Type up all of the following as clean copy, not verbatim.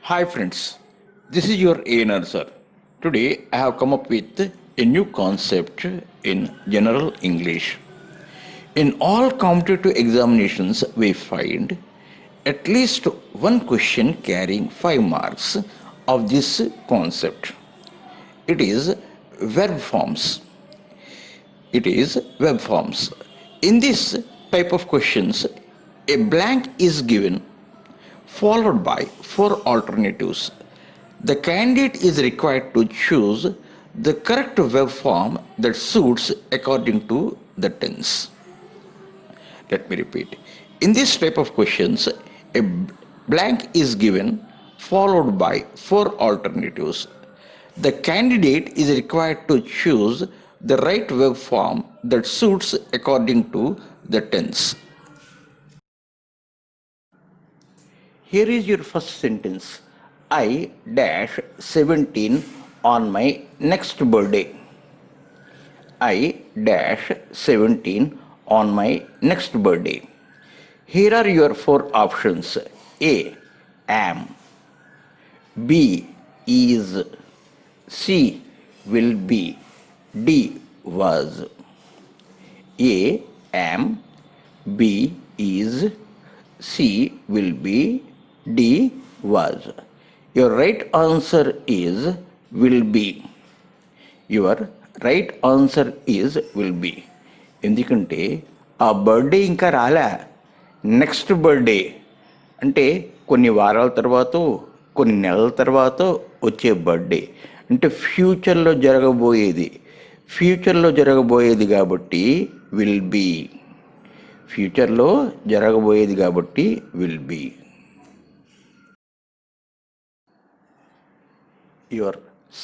Hi friends, this is your ANR sir. Today I have come up with a new concept in general English. In all competitive examinations we find at least one question carrying 5 marks of this concept. It is verb forms. It is verb forms. In this type of questions, a blank is given followed by four alternatives. The candidate is required to choose the correct verb form that suits according to the tense. Let me repeat. In this type of questions, a blank is given followed by four alternatives. The candidate is required to choose the right verb form that suits according to the tense. Here is your first sentence. I dash 17 on my next birthday. I dash 17 on my next birthday. Here are your four options. A. Am. B. Is. C. Will be. D. Was. A. Am. B. Is. C. Will be. D. Was. Your right answer is will be. Your right answer is will be. ఎందుకంటే ఆ birthday ఇంకా రాలే, next birthday అంటే కొన్ని వారాల తర్వాత కొన్ని నెలల తర్వాత వచ్చే బర్త్డే అంటే ఫ్యూచర్లో జరగబోయేది కాబట్టి విల్ బీ. ఫ్యూచర్లో జరగబోయేది కాబట్టి will be. Your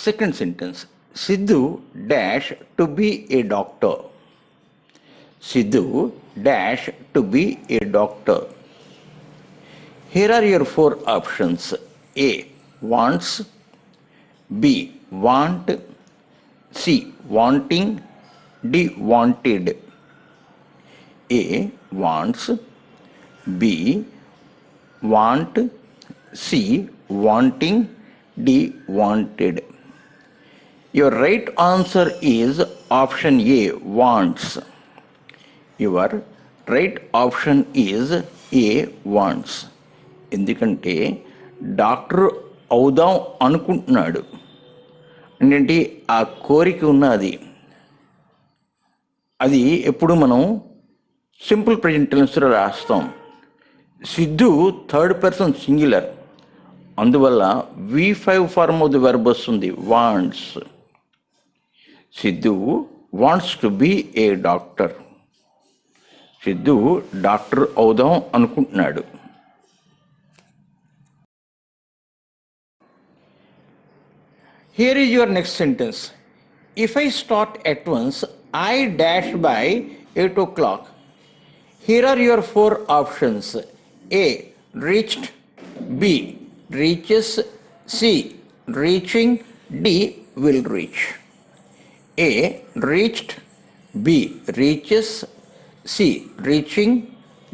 second sentence. Sidhu dash to be a doctor. Sidhu dash to be a doctor. Here are your four options. A. Wants. B. Want. C. Wanting. D. Wanted. A. Wants. B. Want. C. Wanting. D. Wanted. Your right answer is option A, wants. Your right option is A, wants. ఎందుకంటే doctor అవుదాం అనుకుంటున్నాడు అంటే ఆ కోరిక ఉన్నది. అది ఎప్పుడు మనం సింపుల్ ప్రెజెంట్ టెన్స్లో రాస్తాం. సిద్ధు థర్డ్ పర్సన్ సింగులర్, అందువల్ల V5 form of the verb వస్తుంది, wants. Siddhu wants to be a doctor. Siddhu doctor అవుదాం అనుకుంటున్నాడు. Here is your next sentence. If I start at once I dash by 8 o'clock. Here are your four options. A. Reached. B. Reaches. C. Reaching. D. Will reach. A. Reached. B. Reaches. C. Reaching.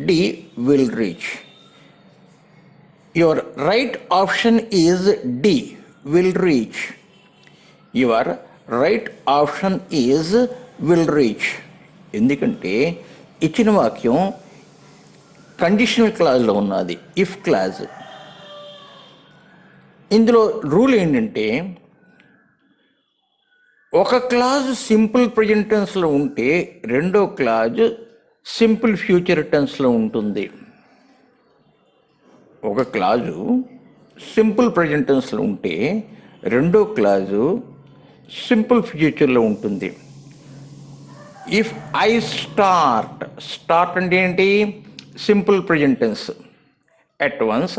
D. Will reach. Your right option is D. Will reach. Your right option is will reach. ఎందుకంటే ఇచ్చిన వాక్యం conditional క్లాజ్లో ఉన్నది, if clause. ఇందులో rule ఏంటంటే ఒక clause simple present టెన్స్లో ఉంటే రెండో clause simple future టెన్స్లో ఉంటుంది. ఒక క్లాజు సింపుల్ ప్రెజెంట్ టెన్స్లో ఉంటే రెండో క్లాజు సింపుల్ ఫ్యూచర్లో ఉంటుంది. ఇఫ్ ఐ స్టార్ట్ అంటే ఏంటి? Simple present tense. At once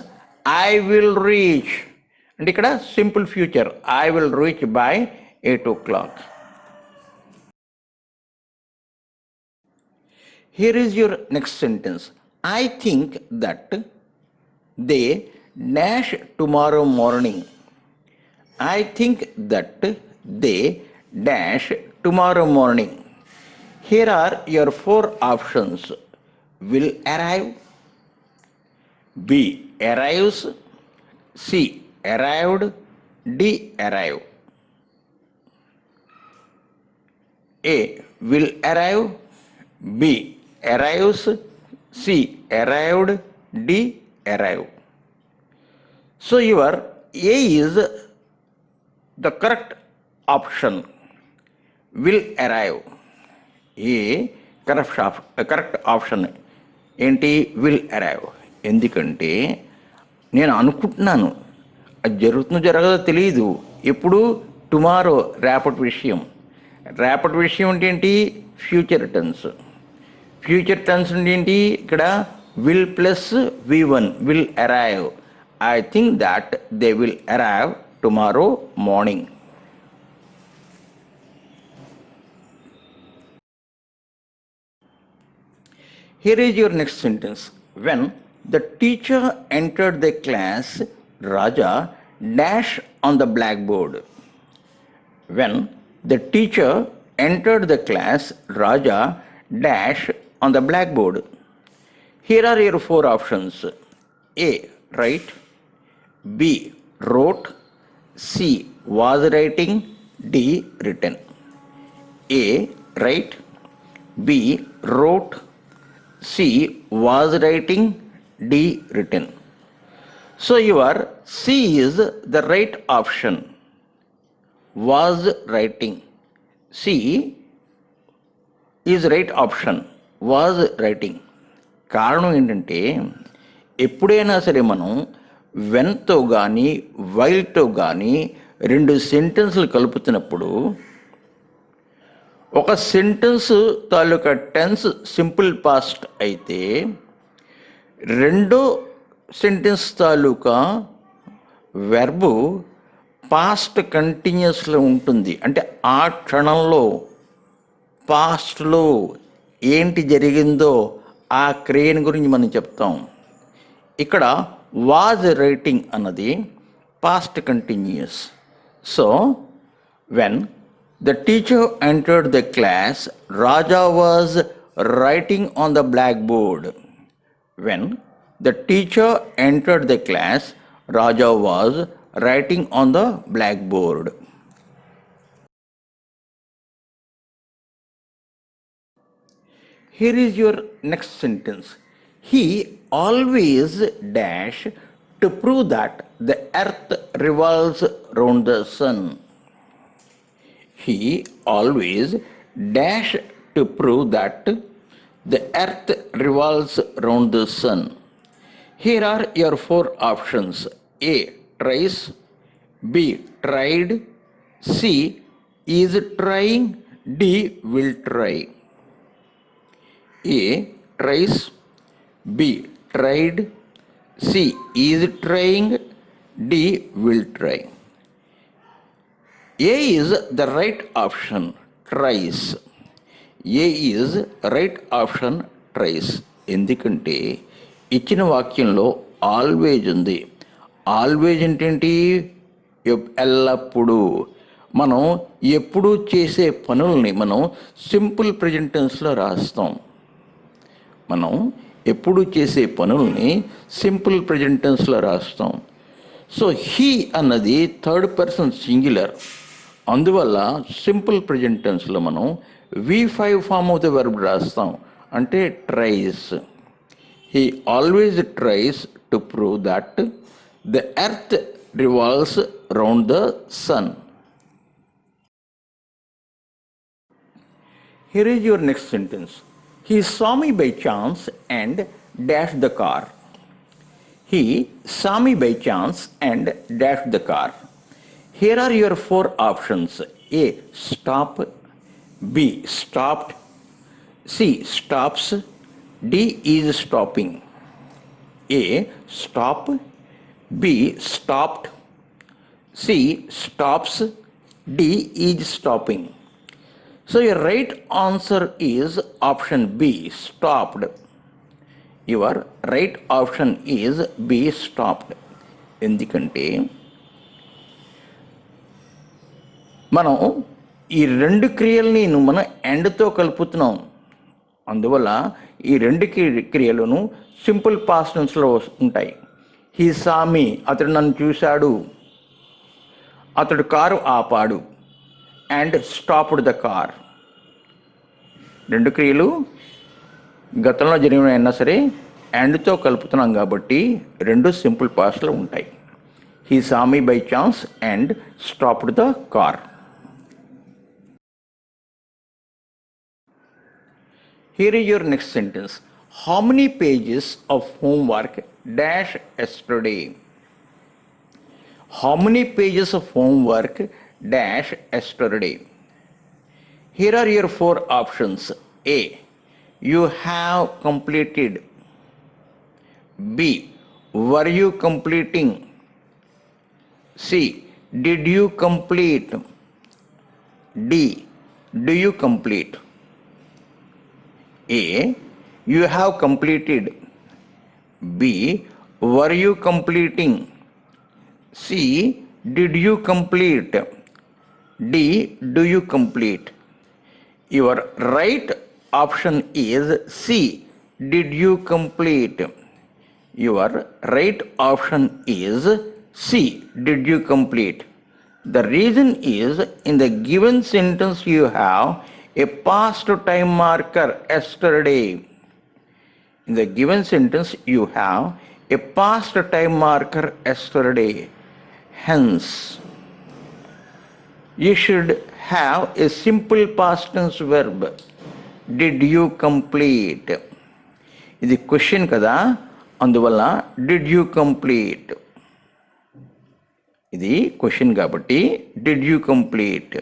I will reach అంటే ఇక్కడ simple future, I will reach by 8 o'clock. Here is your next sentence. I think that they dash tomorrow morning. I think that they dash tomorrow morning. Here are your four options. Will arrive. B. Arrives. C. arrived, D. Arrive. A. Will arrive, B. Arrives, C. Arrived, D. Arrive. So your A is the correct option. Will arrive. A correct option ఏంటి? Will arrive. ఎందుకంటే నేను అనుకుంటున్నాను, అది జరుగుతుందో జరగదో తెలియదు. ఎప్పుడు? Tomorrow, రేపటి విషయం. రేపటి విషయం అంటే ఏంటి? Future tense. ఫ్యూచర్ టెన్స్ అంటే ఏంటి? ఇక్కడ will plus V1, will arrive. I think that they will arrive tomorrow morning. Here is your next sentence. When the teacher entered the class, Raja dash on the blackboard. When the teacher entered the class, Raja dash on the blackboard. Here are your four options. A. Write. B. Wrote. C. Was writing. D. Written. A. Write. B. Wrote. C. Was writing. D. Written. So your C is the right option. Was writing. C is right option. Was writing. కారణం ఏంటంటే ఎప్పుడైనా సరే మనం వెన్తో కానీ వైల్తో కానీ రెండు సెంటెన్స్లు కలుపుతున్నప్పుడు ఒక sentence తాలూకా tense simple past అయితే రెండో సెంటెన్స్ తాలూకా వెర్బు పాస్ట్ కంటిన్యూస్లో ఉంటుంది. అంటే ఆ క్షణంలో పాస్ట్లో ఏంటి జరిగిందో ఆ క్రియను గురించి మనం చెప్తాం. ఇక్కడ వాజ్ రైటింగ్ అన్నది past continuous. So when the teacher entered the class, Raja was writing on the blackboard. When the teacher entered the class, Raja was writing on the blackboard. Here is your next sentence. He always dash to prove that the earth revolves round the sun. He always dash to prove that the earth revolves round the sun. Here are your four options. A. Tries. B. Tried. C. Is trying. D. Will try. A. Tries. B. Tried. C. Is trying. D. Will try. A is the right option, tries. A is right option, tries. ఎందుకంటే ఇచ్చిన వాక్యంలో always ఉంది. Always ఏంటంటే ఎల్లప్పుడూ. మనం ఎప్పుడూ చేసే పనుల్ని మనం సింపుల్ ప్రెజెంట్ టెన్స్లో రాస్తాం. మనం ఎప్పుడూ చేసే పనుల్ని సింపుల్ ప్రెజెంట్ టెన్స్లో రాస్తాం. సో హీ అన్నది థర్డ్ పర్సన్ సింగులర్. అందువల్ల సింపుల్ ప్రెజెంట్ టెన్స్లో మనం V5 form of the verb రాస్తాం. అంటే tries. He always tries to prove that the earth revolves round the sun. Here is your next sentence. He saw me by chance and dashed the car. He saw me by chance and dashed the car. Here are your four options. A. Stop. B. Stopped. C. Stops. D. Is stopping. A. Stop. B. Stopped. C. Stops. D. Is stopping. So your right answer is option B. Stopped. Your right option is B. Stopped. ఎందుకంటే మనం ఈ రెండు క్రియల్ని మనం ఎండ్తో కలుపుతున్నాం. అందువల్ల ఈ రెండు క్రియలను simple past టెన్స్లో ఉంటాయి. హీ సా మీ, అతడు నన్ను చూశాడు. అతడు కారు ఆపాడు. And stopped the car. రెండు క్రియలు గతంలో జరిగిన సరే అండ్తో కలుపుతున్నాం కాబట్టి రెండు సింపుల్ పాస్ట్లో ఉంటాయి. He saw me by chance and stopped the car. Here is your next sentence. How many pages of homework dash yesterday? How many pages of homework dash yesterday? Here are your four options. A. You have completed. B. Were you completing? C. Did you complete? D. Do you complete? A. You have completed. B. Were you completing? C. Did you complete? D. Do you complete? Your right option is C. Did you complete? Your right option is C. Did you complete? The reason is in the given sentence you have a past time marker yesterday. In the given sentence you have a past time marker yesterday. Hence, you should have a simple past tense verb. Did you complete? ఇది question కదా, అందువల్ల did you complete. ఇది question కాబట్టి did you complete.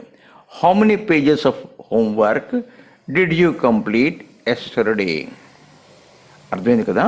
How many pages of homework did you complete yesterday? అర్థమైంది కదా.